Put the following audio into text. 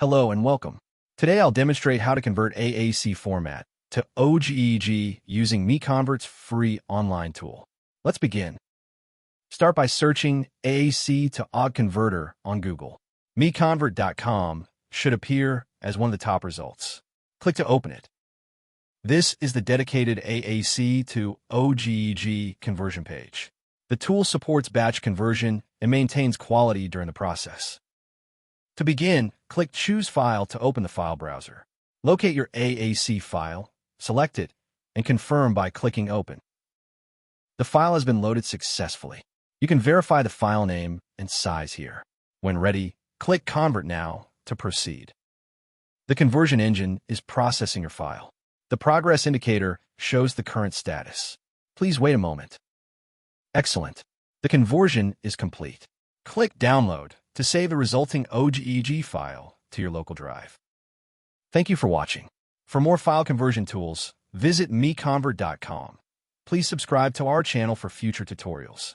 Hello and welcome. Today I'll demonstrate how to convert AAC format to OGG using MiConvert's free online tool. Let's begin. Start by searching AAC to OGG converter on Google. MiConvert.com should appear as one of the top results. Click to open it. This is the dedicated AAC to OGG conversion page. The tool supports batch conversion and maintains quality during the process. To begin, click Choose File to open the file browser. Locate your AAC file, select it, and confirm by clicking Open. The file has been loaded successfully. You can verify the file name and size here. When ready, click Convert Now to proceed. The conversion engine is processing your file. The progress indicator shows the current status. Please wait a moment. Excellent. The conversion is complete. Click Download to save the resulting OGG file to your local drive. Thank you for watching. For more file conversion tools, visit MiConvert.com. Please subscribe to our channel for future tutorials.